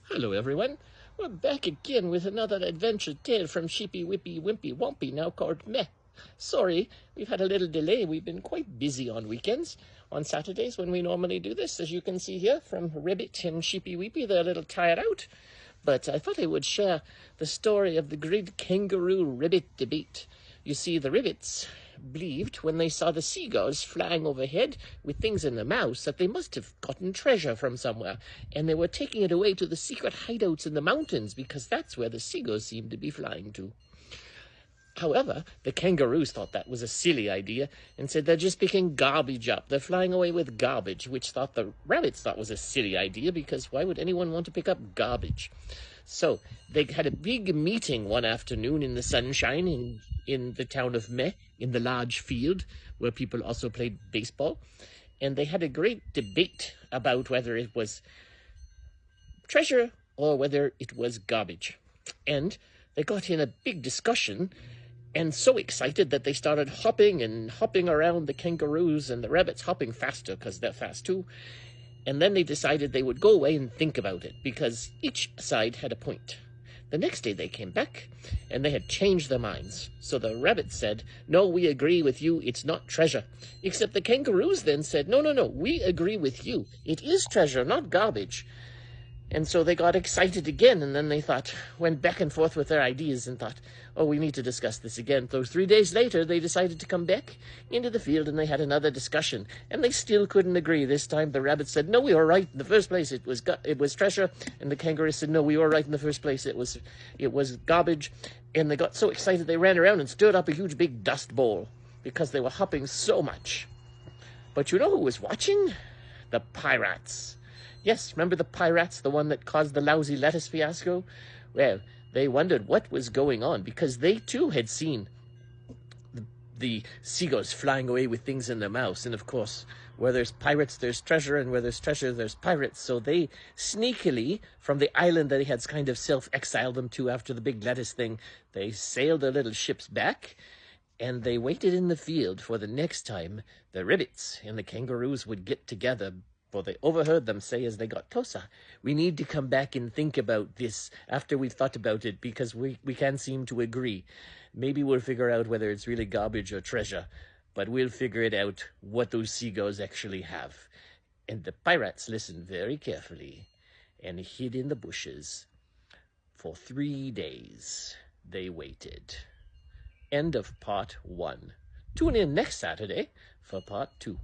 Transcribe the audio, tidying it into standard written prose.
Hello everyone, we're back again with another adventure tale from Sheepy Weepy Wimpy Wompy, now called Meh. Sorry, we've had a little delay. We've been quite busy on weekends. On Saturdays when we normally do this, as you can see here from Ribbit and Sheepy Weepy, they're a little tired out. But I thought I would share the story of the great kangaroo ribbit debate. You see, the ribbits believed when they saw the seagulls flying overhead with things in their mouths that they must have gotten treasure from somewhere, and they were taking it away to the secret hideouts in the mountains because that's where the seagulls seemed to be flying to. However, the kangaroos thought that was a silly idea and said they're just picking garbage up. They're flying away with garbage, which the rabbits thought was a silly idea because why would anyone want to pick up garbage? So they had a big meeting one afternoon in the sunshine in the town of Meh, in the large field where people also played baseball. And they had a great debate about whether it was treasure or whether it was garbage. And they got in a big discussion and so excited that they started hopping around, the kangaroos and the rabbits hopping faster because they're fast too. And then they decided they would go away and think about it because each side had a point. The next day they came back and they had changed their minds. So the rabbits said, "No, we agree with you, it's not treasure." Except the kangaroos then said, "No, we agree with you. It is treasure, not garbage." And so they got excited again, and then they went back and forth with their ideas and thought, oh, we need to discuss this again. So 3 days later, they decided to come back into the field and they had another discussion. And they still couldn't agree. This time the rabbit said, "No, we were right in the first place. It was treasure." And the kangaroo said, "No, we were right in the first place. It was garbage." And they got so excited they ran around and stirred up a huge big dust bowl because they were hopping so much. But you know who was watching? The pirates. Yes, remember the pirates, the one that caused the lousy lettuce fiasco? Well, they wondered what was going on because they too had seen the seagulls flying away with things in their mouths. And of course, where there's pirates, there's treasure, and where there's treasure, there's pirates. So they sneakily, from the island that they had kind of self-exiled them to after the big lettuce thing, they sailed their little ships back, and they waited in the field for the next time the rabbits and the kangaroos would get together. For they overheard them say as they got closer, "We need to come back and think about this after we've thought about it because we can't seem to agree. Maybe we'll figure out whether it's really garbage or treasure, but we'll figure it out what those seagulls actually have." And the pirates listened very carefully and hid in the bushes. For 3 days they waited. End of part 1. Tune in next Saturday for part 2.